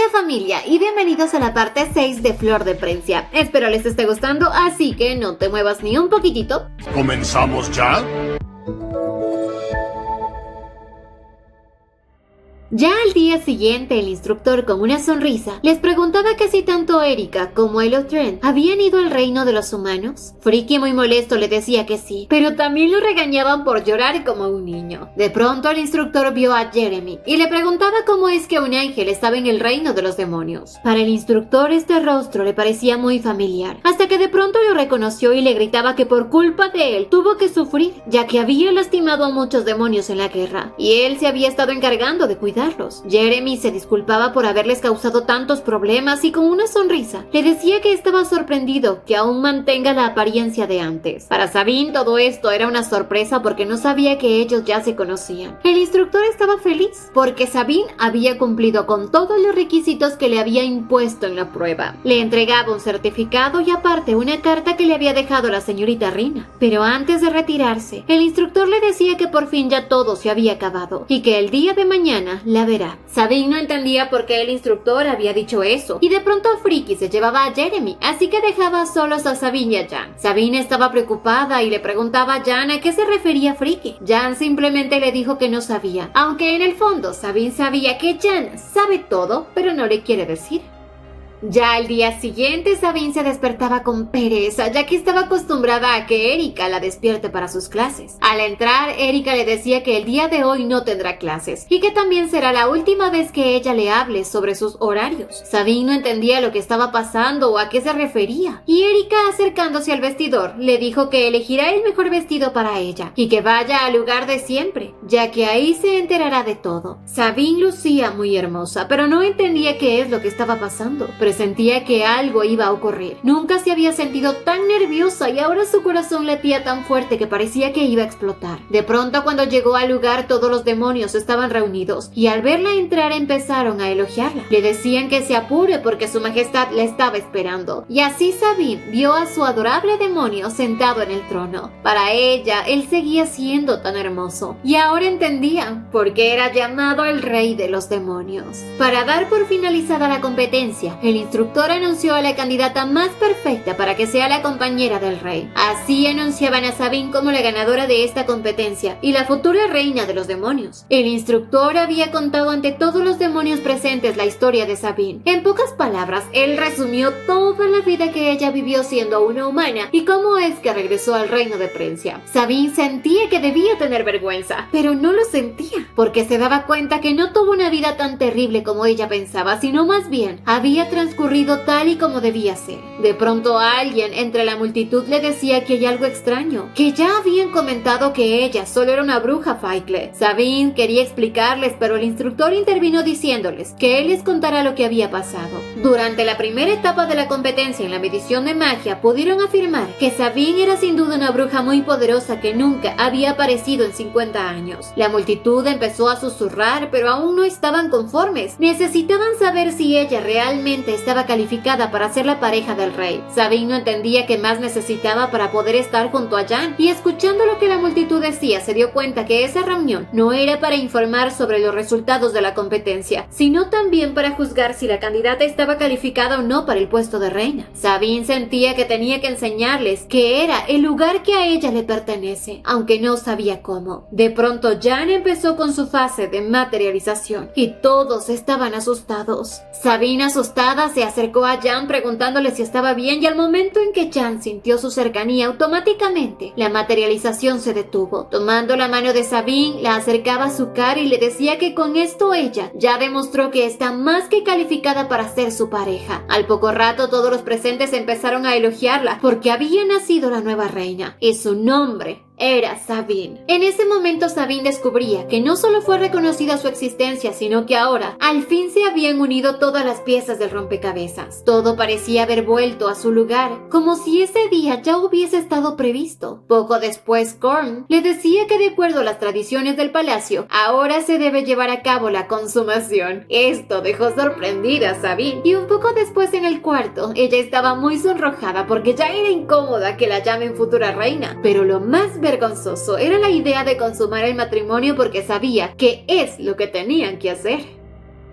Hola familia y bienvenidos a la parte 6 de Flor de Prencia. Espero les esté gustando, así que no te muevas ni un poquitito. ¿Comenzamos ya? Ya al día siguiente, el instructor, con una sonrisa, les preguntaba que si tanto Erika como Elodren habían ido al reino de los humanos. Friki, muy molesto, le decía que sí, pero también lo regañaban por llorar como un niño. De pronto, el instructor vio a Jeremy y le preguntaba cómo es que un ángel estaba en el reino de los demonios. Para el instructor, este rostro le parecía muy familiar, hasta que de pronto lo reconoció y le gritaba que por culpa de él tuvo que sufrir, ya que había lastimado a muchos demonios en la guerra, y él se había estado encargando de cuidarlos. Jeremy se disculpaba por haberles causado tantos problemas y con una sonrisa le decía que estaba sorprendido que aún mantenga la apariencia de antes. Para Sabine todo esto era una sorpresa porque no sabía que ellos ya se conocían. El instructor estaba feliz porque Sabine había cumplido con todos los requisitos que le había impuesto en la prueba. Le entregaba un certificado y aparte una carta que le había dejado la señorita Rina. Pero antes de retirarse, el instructor le decía que por fin ya todo se había acabado y que el día de mañana la verá. Sabine no entendía por qué el instructor había dicho eso, y de pronto Friki se llevaba a Jeremy, así que dejaba solos a Sabine y a Jan. Sabine estaba preocupada y le preguntaba a Jan a qué se refería Friki. Jan simplemente le dijo que no sabía, aunque en el fondo Sabine sabía que Jan sabe todo, pero no le quiere decir. Ya al día siguiente, Sabine se despertaba con pereza, ya que estaba acostumbrada a que Erika la despierte para sus clases. Al entrar, Erika le decía que el día de hoy no tendrá clases, y que también será la última vez que ella le hable sobre sus horarios. Sabine no entendía lo que estaba pasando o a qué se refería, y Erika, acercándose al vestidor, le dijo que elegirá el mejor vestido para ella, y que vaya al lugar de siempre, ya que ahí se enterará de todo. Sabine lucía muy hermosa, pero no entendía qué es lo que estaba pasando. Presentía que algo iba a ocurrir. Nunca se había sentido tan nerviosa y ahora su corazón latía tan fuerte que parecía que iba a explotar. De pronto, cuando llegó al lugar, todos los demonios estaban reunidos y al verla entrar empezaron a elogiarla. Le decían que se apure porque su majestad la estaba esperando. Y así Sabine vio a su adorable demonio sentado en el trono. Para ella, él seguía siendo tan hermoso. Y ahora entendía por qué era llamado el rey de los demonios. Para dar por finalizada la competencia, el instructor anunció a la candidata más perfecta para que sea la compañera del rey. Así anunciaban a Sabine como la ganadora de esta competencia y la futura reina de los demonios. El instructor había contado ante todos los demonios presentes la historia de Sabine. En pocas palabras, él resumió toda la vida que ella vivió siendo una humana y cómo es que regresó al reino de Prencia. Sabine sentía que debía tener vergüenza, pero no lo sentía, porque se daba cuenta que no tuvo una vida tan terrible como ella pensaba, sino más bien había transcurrido tal y como debía ser. De pronto alguien entre la multitud le decía que hay algo extraño, que ya habían comentado que ella solo era una bruja Faikle. Sabine quería explicarles, pero el instructor intervino diciéndoles que él les contará lo que había pasado. Durante la primera etapa de la competencia en la medición de magia, pudieron afirmar que Sabine era sin duda una bruja muy poderosa que nunca había aparecido en 50 años. La multitud empezó a susurrar, pero aún no estaban conformes. Necesitaban saber si ella realmente estaba calificada para ser la pareja del rey. Sabine no entendía qué más necesitaba para poder estar junto a Jan, y escuchando lo que la multitud decía, se dio cuenta que esa reunión no era para informar sobre los resultados de la competencia, sino también para juzgar si la candidata estaba calificada o no para el puesto de reina. Sabine sentía que tenía que enseñarles que era el lugar que a ella le pertenece, aunque no sabía cómo. De pronto Jan empezó con su fase de materialización y todos estaban asustados. Sabine, asustada, se acercó a Jan preguntándole si estaba bien, y al momento en que Jan sintió su cercanía, automáticamente la materialización se detuvo. Tomando la mano de Sabine, la acercaba a su cara y le decía que con esto ella ya demostró que está más que calificada para ser su pareja. Al poco rato todos los presentes empezaron a elogiarla porque había nacido la nueva reina y su nombre era Sabine. En ese momento Sabine descubría que no solo fue reconocida su existencia, sino que ahora al fin se habían unido todas las piezas del rompecabezas. Todo parecía haber vuelto a su lugar, como si ese día ya hubiese estado previsto. Poco después, Korn le decía que de acuerdo a las tradiciones del palacio, ahora se debe llevar a cabo la consumación. Esto dejó sorprendida a Sabine, y un poco después en el cuarto, ella estaba muy sonrojada porque ya era incómoda que la llamen futura reina, pero lo más vergonzoso era la idea de consumar el matrimonio porque sabía que es lo que tenían que hacer.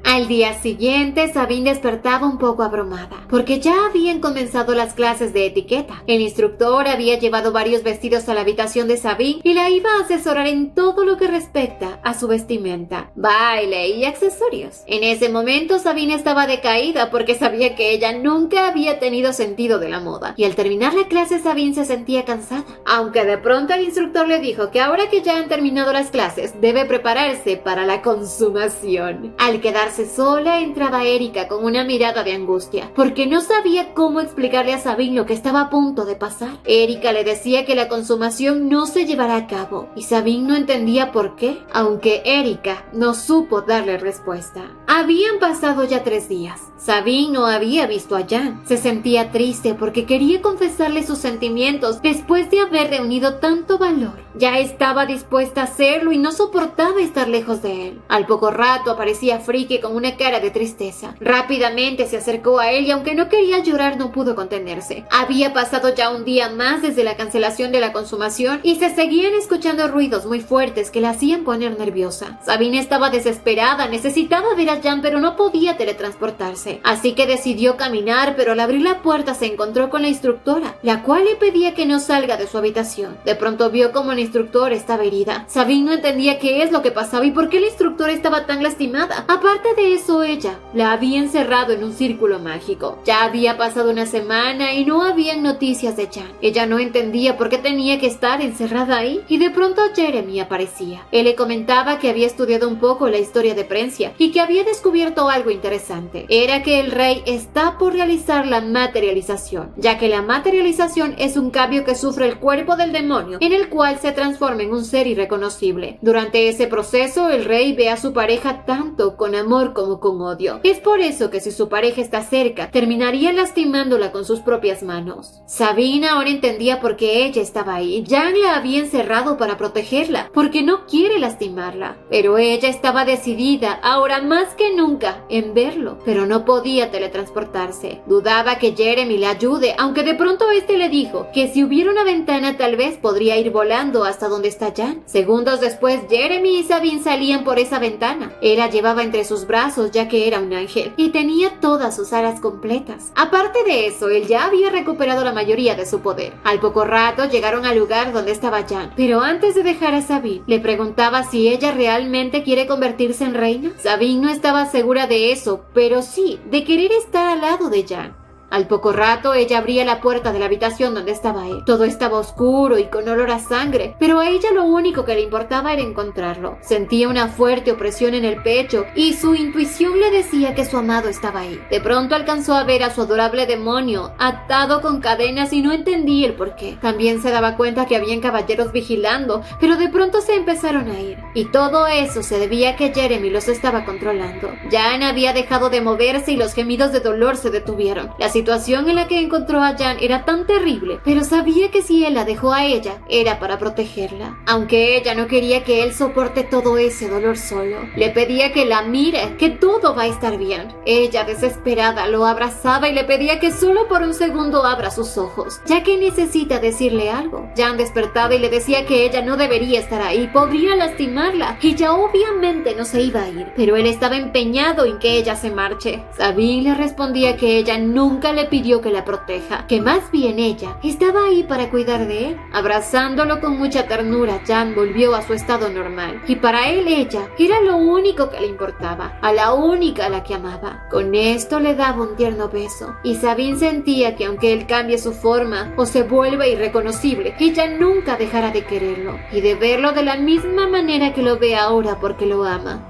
Al día siguiente, Sabine despertaba un poco abrumada, porque ya habían comenzado las clases de etiqueta. El instructor había llevado varios vestidos a la habitación de Sabine y la iba a asesorar en todo lo que respecta a su vestimenta, baile y accesorios. En ese momento, Sabine estaba decaída porque sabía que ella nunca había tenido sentido de la moda, y al terminar la clase Sabine se sentía cansada, aunque de pronto el instructor le dijo que ahora que ya han terminado las clases, debe prepararse para la consumación. Al quedarse sola, entraba Erika con una mirada de angustia, porque no sabía cómo explicarle a Sabine lo que estaba a punto de pasar. Erika le decía que la consumación no se llevará a cabo, y Sabine no entendía por qué, aunque Erika no supo darle respuesta. Habían pasado ya 3 días. Sabine no había visto a Jan. Se sentía triste porque quería confesarle sus sentimientos después de haber reunido tanto valor. Ya estaba dispuesta a hacerlo y no soportaba estar lejos de él. Al poco rato aparecía Friki con una cara de tristeza. Rápidamente se acercó a él y aunque no quería llorar no pudo contenerse. Había pasado ya un día más desde la cancelación de la consumación y se seguían escuchando ruidos muy fuertes que la hacían poner nerviosa. Sabine estaba desesperada, necesitaba ver a Jan pero no podía teletransportarse. Así que decidió caminar, pero al abrir la puerta se encontró con la instructora, la cual le pedía que no salga de su habitación. De pronto vio como la instructora estaba herida. Sabine no entendía qué es lo que pasaba y por qué la instructora estaba tan lastimada. Aparte de eso, ella la había encerrado en un círculo mágico. Ya había pasado una semana y no habían noticias de Jan. Ella no entendía por qué tenía que estar encerrada ahí, y de pronto Jeremy aparecía. Él le comentaba que había estudiado un poco la historia de Prencia y que había descubierto algo interesante. Era que el rey está por realizar la materialización, ya que la materialización es un cambio que sufre el cuerpo del demonio, en el cual se transforma en un ser irreconocible. Durante ese proceso, el rey ve a su pareja tanto con amor como con odio. Es por eso que si su pareja está cerca, terminaría lastimándola con sus propias manos. Sabine ahora entendía por qué ella estaba ahí. Jan la había encerrado para protegerla, porque no quiere lastimarla. Pero ella estaba decidida, ahora más que nunca, en verlo, pero no podía teletransportarse. Dudaba que Jeremy la ayude, aunque de pronto este le dijo que si hubiera una ventana tal vez podría ir volando hasta donde está Jan. Segundos después, Jeremy y Sabine salían por esa ventana. Él la llevaba entre sus brazos ya que era un ángel y tenía todas sus alas completas. Aparte de eso, él ya había recuperado la mayoría de su poder. Al poco rato llegaron al lugar donde estaba Jan, pero antes de dejar a Sabine, le preguntaba si ella realmente quiere convertirse en reina. Sabine no estaba segura de eso, pero sí de querer estar al lado de Jan. Al poco rato, ella abría la puerta de la habitación donde estaba él. Todo estaba oscuro y con olor a sangre, pero a ella lo único que le importaba era encontrarlo. Sentía una fuerte opresión en el pecho y su intuición le decía que su amado estaba ahí. De pronto alcanzó a ver a su adorable demonio atado con cadenas y no entendía el porqué. También se daba cuenta que habían caballeros vigilando, pero de pronto se empezaron a ir. Y todo eso se debía a que Jeremy los estaba controlando. Jan había dejado de moverse y los gemidos de dolor se detuvieron. La situación en la que encontró a Jan era tan terrible, pero sabía que si él la dejó a ella, era para protegerla. Aunque ella no quería que él soporte todo ese dolor solo, le pedía que la mire, que todo va a estar bien. Ella, desesperada, lo abrazaba y le pedía que solo por un segundo abra sus ojos, ya que necesita decirle algo. Jan despertaba y le decía que ella no debería estar ahí, podría lastimarla. Ella obviamente no se iba a ir, pero él estaba empeñado en que ella se marche. Sabine le respondía que ella nunca le pidió que la proteja, que más bien ella estaba ahí para cuidar de él. Abrazándolo con mucha ternura, Jan volvió a su estado normal, y para él ella era lo único que le importaba, a la única a la que amaba. Con esto le daba un tierno beso, y Sabine sentía que aunque él cambie su forma o se vuelva irreconocible, ella nunca dejará de quererlo y de verlo de la misma manera que lo ve ahora, porque lo ama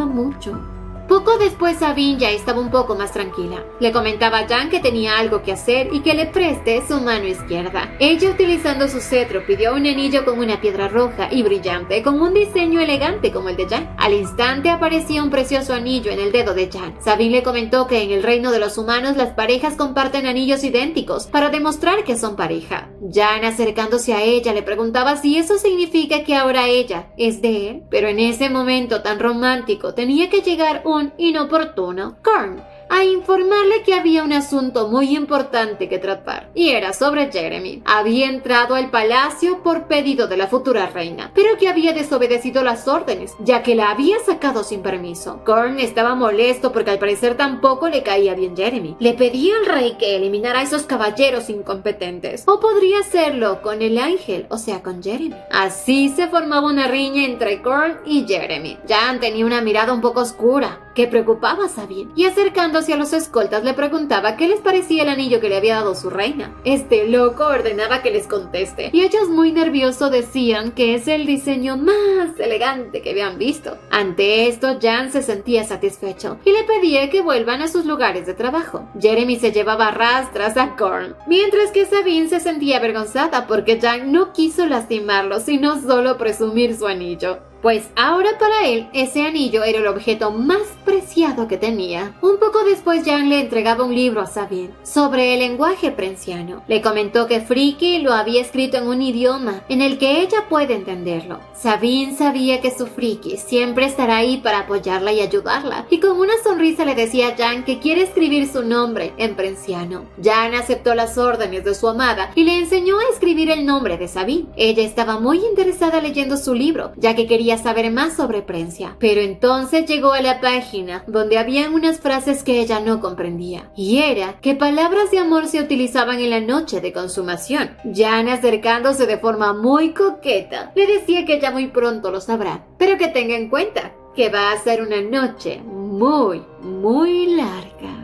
mucho. Poco después Sabine ya estaba un poco más tranquila. Le comentaba a Jan que tenía algo que hacer y que le preste su mano izquierda. Ella, utilizando su cetro, pidió un anillo con una piedra roja y brillante con un diseño elegante como el de Jan. Al instante aparecía un precioso anillo en el dedo de Jan. Sabine le comentó que en el reino de los humanos las parejas comparten anillos idénticos para demostrar que son pareja. Jan, acercándose a ella, le preguntaba si eso significa que ahora ella es de él, pero en ese momento tan romántico tenía que llegar un inoportuno Korn. a informarle que había un asunto muy importante que tratar, y era sobre Jeremy. Había entrado al palacio por pedido de la futura reina, pero que había desobedecido las órdenes, ya que la había sacado sin permiso. Gorn estaba molesto porque al parecer tampoco le caía bien Jeremy. Le pedía al rey que eliminara a esos caballeros incompetentes, o podría hacerlo con el ángel, o sea, con Jeremy. Así se formaba una riña entre Gorn y Jeremy. Jan tenía una mirada un poco oscura que preocupaba a Sabine, y acercándose a los escoltas le preguntaba qué les parecía el anillo que le había dado su reina. Este loco ordenaba que les conteste, y ellos muy nerviosos decían que es el diseño más elegante que habían visto. Ante esto, Jan se sentía satisfecho y le pedía que vuelvan a sus lugares de trabajo. Jeremy se llevaba a rastras a Gorn, mientras que Sabine se sentía avergonzada porque Jan no quiso lastimarlo, sino solo presumir su anillo. Pues ahora para él ese anillo era el objeto más preciado que tenía. Un poco después Jan le entregaba un libro a Sabine sobre el lenguaje prensiano. Le comentó que Friki lo había escrito en un idioma en el que ella puede entenderlo. Sabine sabía que su Friki siempre estará ahí para apoyarla y ayudarla, y con una sonrisa le decía a Jan que quiere escribir su nombre en prensiano. Jan aceptó las órdenes de su amada y le enseñó a escribir el nombre de Sabine. Ella estaba muy interesada leyendo su libro, ya que quería saber más sobre Prencia, pero entonces llegó a la página donde habían unas frases que ella no comprendía, y era que palabras de amor se utilizaban en la noche de consumación. Jan, acercándose de forma muy coqueta, le decía que ya muy pronto lo sabrá, pero que tenga en cuenta que va a ser una noche muy, muy larga.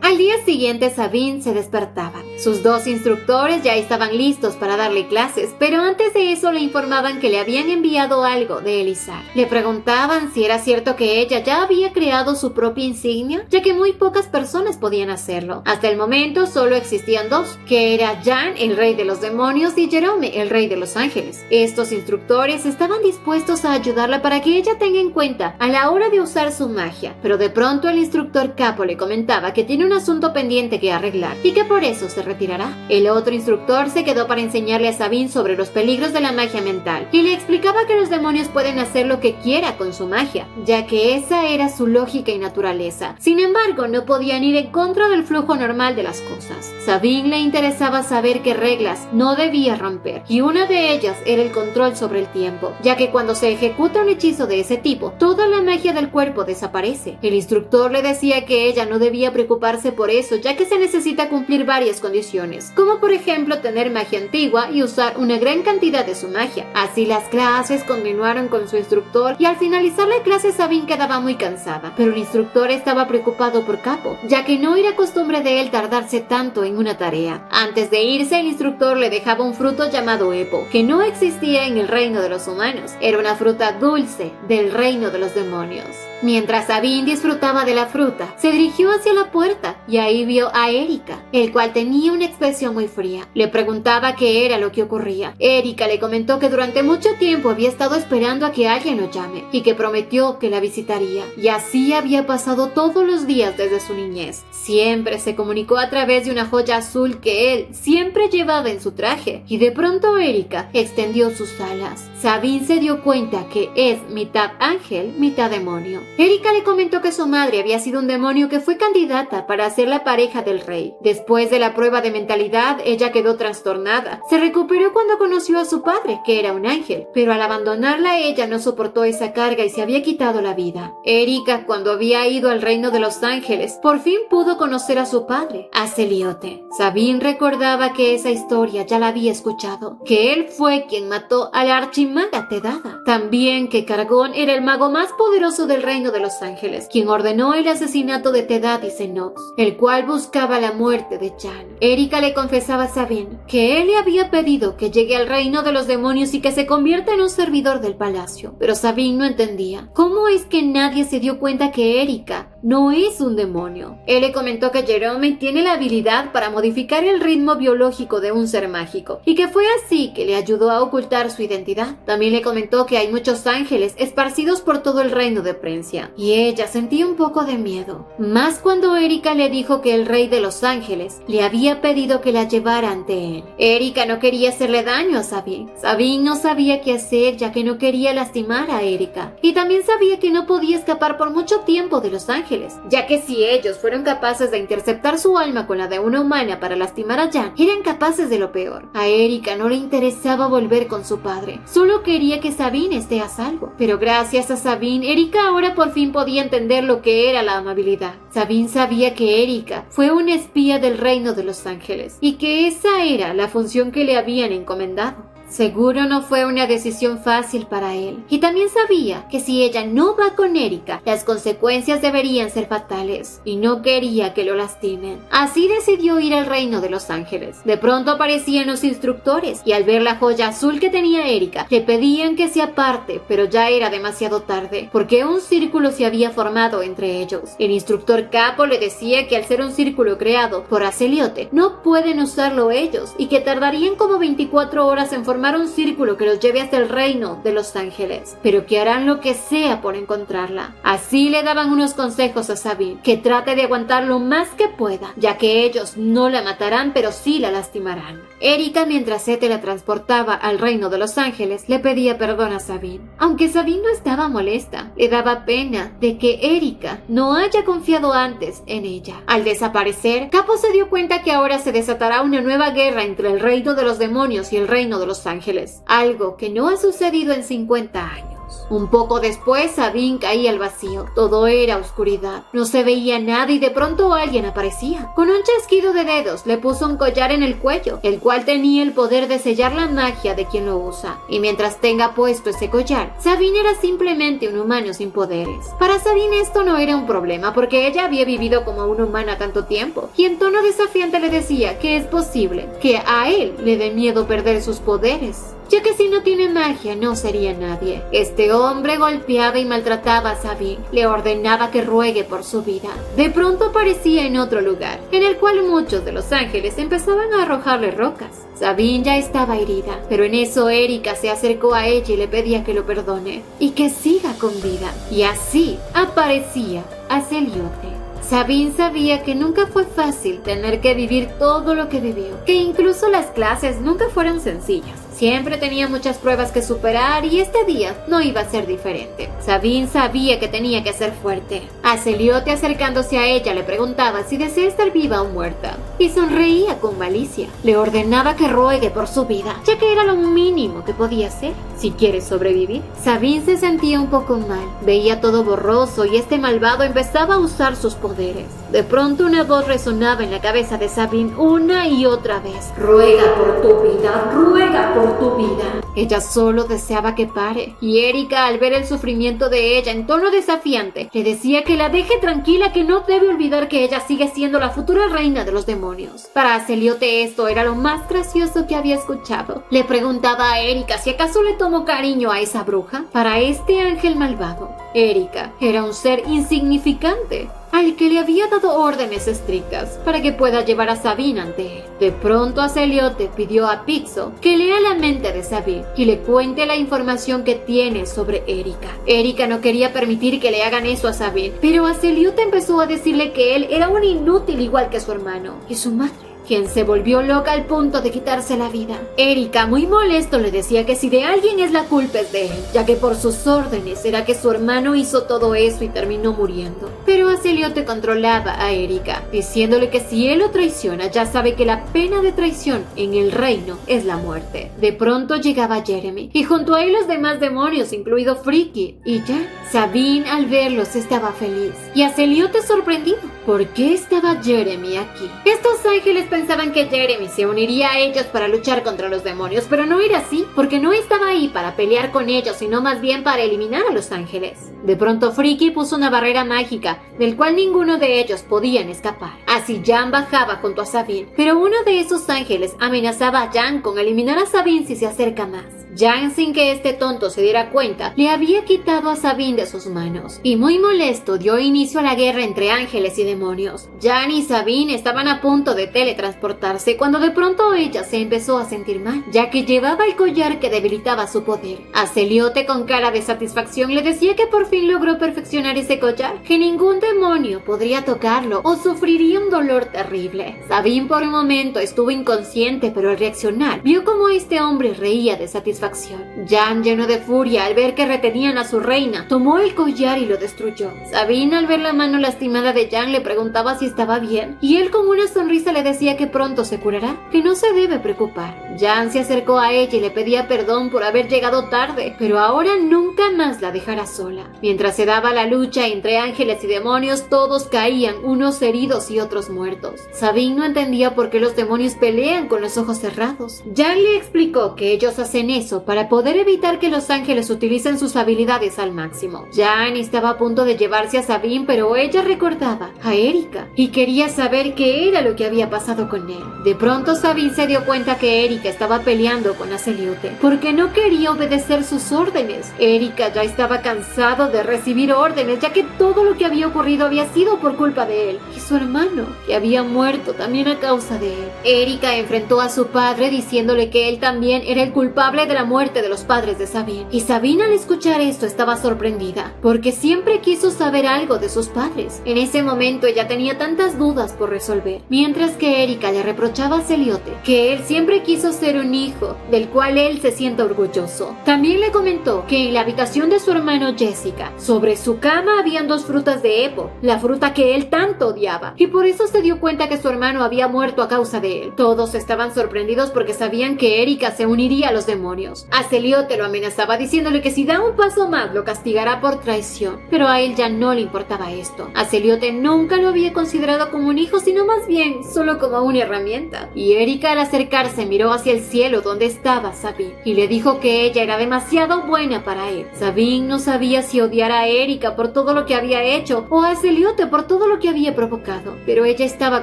Al día siguiente Sabine se despertaba. Sus dos instructores ya estaban listos para darle clases, pero antes de eso le informaban que le habían enviado algo de Elisar. Le preguntaban si era cierto que ella ya había creado su propia insignia, ya que muy pocas personas podían hacerlo. Hasta el momento solo existían dos, que era Jan, el rey de los demonios, y Jerome, el rey de los ángeles. Estos instructores estaban dispuestos a ayudarla para que ella tenga en cuenta a la hora de usar su magia, pero de pronto el instructor Capo le comentaba que tiene un asunto pendiente que arreglar y que por eso se retirará. El otro instructor se quedó para enseñarle a Sabine sobre los peligros de la magia mental y le explicaba que los demonios pueden hacer lo que quiera con su magia, ya que esa era su lógica y naturaleza. Sin embargo, no podían ir en contra del flujo normal de las cosas. Sabine le interesaba saber qué reglas no debía romper, y una de ellas era el control sobre el tiempo, ya que cuando se ejecuta un hechizo de ese tipo, toda la magia del cuerpo desaparece. El instructor le decía que ella no debía preocuparse por eso, ya que se necesita cumplir varias condiciones, como por ejemplo tener magia antigua y usar una gran cantidad de su magia. Así las clases continuaron con su instructor, y al finalizar la clase Sabine quedaba muy cansada, pero el instructor estaba preocupado por Capo, ya que no era costumbre de él tardarse tanto en una tarea. Antes de irse, el instructor le dejaba un fruto llamado Epo, que no existía en el reino de los humanos. Era una fruta dulce del reino de los demonios. Mientras Sabine disfrutaba de la fruta, se dirigió hacia la puerta y ahí vio a Erika, el cual tenía una expresión muy fría. Le preguntaba qué era lo que ocurría. Erika le comentó que durante mucho tiempo había estado esperando a que alguien lo llame y que prometió que la visitaría. Y así había pasado todos los días desde su niñez. Siempre se comunicó a través de una joya azul que él siempre llevaba en su traje. Y de pronto Erika extendió sus alas. Sabine se dio cuenta que es mitad ángel, mitad demonio. Erika le comentó que su madre había sido un demonio que fue candidata para ser la pareja del rey. Después de la prueba de mentalidad, ella quedó trastornada. Se recuperó cuando conoció a su padre, que era un ángel, pero al abandonarla ella no soportó esa carga y se había quitado la vida. Erika, cuando había ido al reino de los ángeles, por fin pudo conocer a su padre, a Celiote. Sabine recordaba que esa historia ya la había escuchado, que él fue quien mató a la archimaga Tedada. También que Cargón era el mago más poderoso del reino de los ángeles, quien ordenó el asesinato de Tedadis y Nox, el cual buscaba la muerte de Jan. Erika le confesaba a Sabine que él le había pedido que llegue al reino de los demonios y que se convierta en un servidor del palacio, pero Sabine no entendía cómo es que nadie se dio cuenta que Erika no es un demonio. Él le comentó que Jerome tiene la habilidad para modificar el ritmo biológico de un ser mágico y que fue así que le ayudó a ocultar su identidad. También le comentó que hay muchos ángeles esparcidos por todo el reino de Prencia, y ella sentía un poco de miedo, más cuando Erika le dijo que el rey de los ángeles le había había pedido que la llevara ante él. Erika no quería hacerle daño a Sabine. Sabine no sabía qué hacer, ya que no quería lastimar a Erika. Y también sabía que no podía escapar por mucho tiempo de Los Ángeles, ya que si ellos fueron capaces de interceptar su alma con la de una humana para lastimar a Jan, eran capaces de lo peor. A Erika no le interesaba volver con su padre, solo quería que Sabine esté a salvo. Pero gracias a Sabine, Erika ahora por fin podía entender lo que era la amabilidad. Sabine sabía que Erika fue una espía del reino de Los Ángeles y que esa era la función que le habían encomendado. Seguro no fue una decisión fácil para él, y también sabía que si ella no va con Erika, las consecuencias deberían ser fatales, y no quería que lo lastimen. Así decidió ir al reino de Los Ángeles. De pronto aparecían los instructores, y al ver la joya azul que tenía Erika, le pedían que se aparte, pero ya era demasiado tarde, porque un círculo se había formado entre ellos. El instructor capo le decía que al ser un círculo creado por Aceliote, no pueden usarlo ellos, y que tardarían como 24 horas en formar un círculo que los lleve hasta el reino de Los Ángeles, pero que harán lo que sea por encontrarla. Así le daban unos consejos a Sabine, que trate de aguantar lo más que pueda, ya que ellos no la matarán, pero sí la lastimarán. Erika, mientras se teletransportaba al reino de Los Ángeles, le pedía perdón a Sabine. Aunque Sabine no estaba molesta, le daba pena de que Erika no haya confiado antes en ella. Al desaparecer, Capo se dio cuenta que ahora se desatará una nueva guerra entre el reino de los demonios y el reino de Los Ángeles, algo que no ha sucedido en 50 años. Un poco después, Sabine caía al vacío. Todo era oscuridad. No se veía nada y de pronto alguien aparecía. Con un chasquido de dedos le puso un collar en el cuello, el cual tenía el poder de sellar la magia de quien lo usa. Y mientras tenga puesto ese collar, Sabine era simplemente un humano sin poderes. Para Sabine esto no era un problema, porque ella había vivido como una humana tanto tiempo, y en tono desafiante le decía que es posible que a él le dé miedo perder sus poderes, ya que si no tiene magia no sería nadie. Este hombre golpeaba y maltrataba a Sabine, le ordenaba que ruegue por su vida. De pronto aparecía en otro lugar, en el cual muchos de los ángeles empezaban a arrojarle rocas. Sabine ya estaba herida, pero en eso Erika se acercó a ella y le pedía que lo perdone y que siga con vida. Y así aparecía Aceliote. Sabine sabía que nunca fue fácil tener que vivir todo lo que vivió, que incluso las clases nunca fueron sencillas. Siempre tenía muchas pruebas que superar y este día no iba a ser diferente. Sabine sabía que tenía que ser fuerte. Aceliote, acercándose a ella, le preguntaba si desea estar viva o muerta, y sonreía con malicia. Le ordenaba que ruegue por su vida, ya que era lo mínimo que podía hacer si quiere sobrevivir. Sabine se sentía un poco mal, veía todo borroso y este malvado empezaba a usar sus poderes. De pronto una voz resonaba en la cabeza de Sabine una y otra vez: ruega por tu vida, ruega por tu vida. Ella solo deseaba que pare, y Erika, al ver el sufrimiento de ella en tono desafiante, le decía que la deje tranquila, que no debe olvidar que ella sigue siendo la futura reina de los demonios. Para Aceliote esto era lo más gracioso que había escuchado. Le preguntaba a Erika si acaso le tomó cariño a esa bruja. Para este ángel malvado, Erika era un ser insignificante, al que le había dado órdenes estrictas para que pueda llevar a Sabine ante él. De pronto Aceliote pidió a Pixo que lea la mente de Sabine y le cuente la información que tiene sobre Erika. Erika no quería permitir que le hagan eso a Sabine, pero Aceliote empezó a decirle que él era un inútil igual que su hermano y su madre, quien se volvió loca al punto de quitarse la vida. Erika, muy molesto, le decía que si de alguien es la culpa es de él, ya que por sus órdenes era que su hermano hizo todo eso y terminó muriendo. Pero Aceliote controlaba a Erika, diciéndole que si él lo traiciona, ya sabe que la pena de traición en el reino es la muerte. De pronto llegaba Jeremy, y junto a él los demás demonios, incluido Friki y Jan. Sabine, al verlos, estaba feliz, y Aceliote sorprendido. ¿Por qué estaba Jeremy aquí? Estos ángeles pensaban que Jeremy se uniría a ellos para luchar contra los demonios, pero no era así, porque no estaba ahí para pelear con ellos, sino más bien para eliminar a los ángeles. De pronto Friki puso una barrera mágica, del cual ninguno de ellos podían escapar. Así Jan bajaba junto a Sabine, pero uno de esos ángeles amenazaba a Jan con eliminar a Sabine si se acerca más. Jan, sin que este tonto se diera cuenta, le había quitado a Sabine de sus manos, y muy molesto dio inicio a la guerra entre ángeles y demonios. Jan y Sabine estaban a punto de teletransportarse teletransportarse cuando de pronto ella se empezó a sentir mal, ya que llevaba el collar que debilitaba su poder. A Celiote, con cara de satisfacción, le decía que por fin logró perfeccionar ese collar, que ningún demonio podría tocarlo o sufriría un dolor terrible. Sabine por un momento estuvo inconsciente, pero al reaccionar vio como este hombre reía de satisfacción. Jan, lleno de furia al ver que retenían a su reina, tomó el collar y lo destruyó. Sabine, al ver la mano lastimada de Jan, le preguntaba si estaba bien, y él con una sonrisa le decía que pronto se curará, que no se debe preocupar. Jan se acercó a ella y le pedía perdón por haber llegado tarde, pero ahora nunca más la dejará sola. Mientras se daba la lucha entre ángeles y demonios, todos caían, unos heridos y otros muertos. Sabine no entendía por qué los demonios pelean con los ojos cerrados. Jan le explicó que ellos hacen eso para poder evitar que los ángeles utilicen sus habilidades al máximo. Jan estaba a punto de llevarse a Sabine, pero ella recordaba a Erika y quería saber qué era lo que había pasado con él. De pronto Sabine se dio cuenta que Erika estaba peleando con Celiote porque no quería obedecer sus órdenes. Erika ya estaba cansado de recibir órdenes, ya que todo lo que había ocurrido había sido por culpa de él y su hermano, que había muerto también a causa de él. Erika enfrentó a su padre diciéndole que él también era el culpable de la muerte de los padres de Sabine. Y Sabine, al escuchar esto, estaba sorprendida porque siempre quiso saber algo de sus padres. En ese momento ella tenía tantas dudas por resolver, mientras que Erika le reprochaba a Celiote que él siempre quiso ser un hijo del cual él se sienta orgulloso. También le comentó que en la habitación de su hermano Jessica, sobre su cama, habían 2 frutas de Epo, la fruta que él tanto odiaba, y por eso se dio cuenta que su hermano había muerto a causa de él. Todos estaban sorprendidos porque sabían que Erika se uniría a los demonios. A Celiote lo amenazaba diciéndole que si da un paso más lo castigará por traición, pero a él ya no le importaba esto. A Celiote nunca lo había considerado como un hijo, sino más bien solo como una herramienta. Y Erika, al acercarse, miró hacia el cielo donde estaba Sabine y le dijo que ella era demasiado buena para él. Sabine no sabía si odiar a Erika por todo lo que había hecho o a Celiote por todo lo que había provocado, pero ella estaba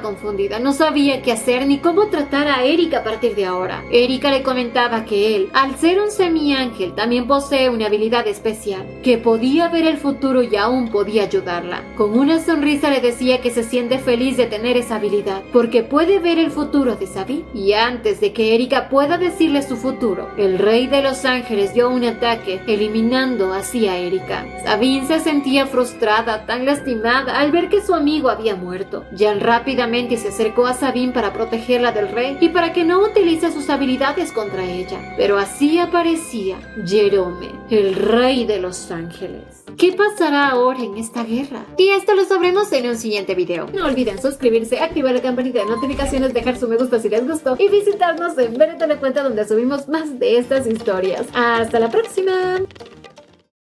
confundida, no sabía qué hacer ni cómo tratar a Erika a partir de ahora. Erika le comentaba que él, al ser un semiángel, también posee una habilidad especial, que podía ver el futuro y aún podía ayudarla. Con una sonrisa le decía que se siente feliz de tener esa habilidad, porque puede ver el futuro de Sabine. Y antes de que Erika pueda decirle su futuro, el rey de los ángeles dio un ataque, eliminando así a Erika. Sabine se sentía frustrada, tan lastimada al ver que su amigo había muerto. Jan rápidamente se acercó a Sabine para protegerla del rey y para que no utilice sus habilidades contra ella. Pero así aparecía Jerome, el rey de los ángeles. ¿Qué pasará ahora en esta guerra? Y esto lo sabremos en un siguiente video. No olviden suscribirse, activar la campanita de notificaciones, dejar su me gusta si les gustó y visitarnos en Veredale Cuenta, donde subimos más de estas historias. ¡Hasta la próxima!